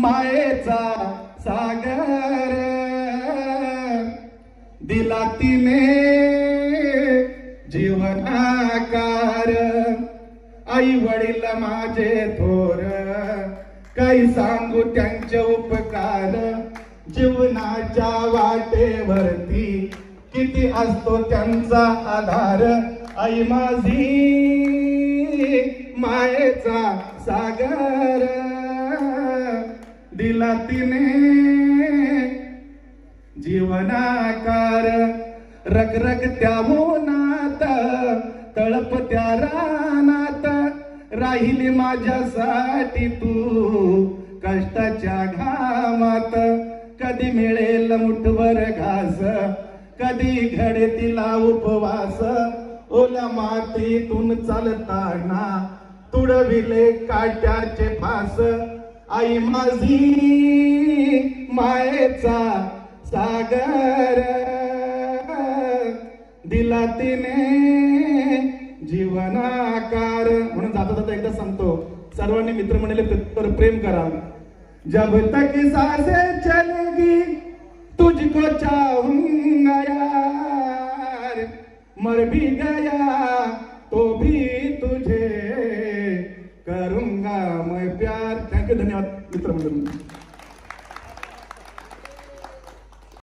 मायेचा सागर दिला तिने जीवनाकार आई वडील माझे थोर काही सांगू त्यांचे उपकार जीवनाच्या वाटेवरती किती असतो त्यांचा आधार आई माझी मायेचा सागर दिला तिने जीवनाकार रगरगत्या उन्हात तळपत्या रानात राहिली माझ्यासाठी तू कष्टाच्या घामात कधी मिळेल मुठभर घास कधी घडे तिला उपवास ओल्या मातीतून चालताना तुडविले काट्याचे फास आई माझी मायेचा सागर दिला तिने जीवनाकार म्हणून जाता जाता एकदा सांगतो सर्वांनी मित्रमंडळी तर प्रेम करा जब तक सांसें चलेगी तुझको चाहूंगा यार मर भी गया तो भी तुझे करूंगा मैं प्यार थँक्यू धन्यवाद मित्रमंडळी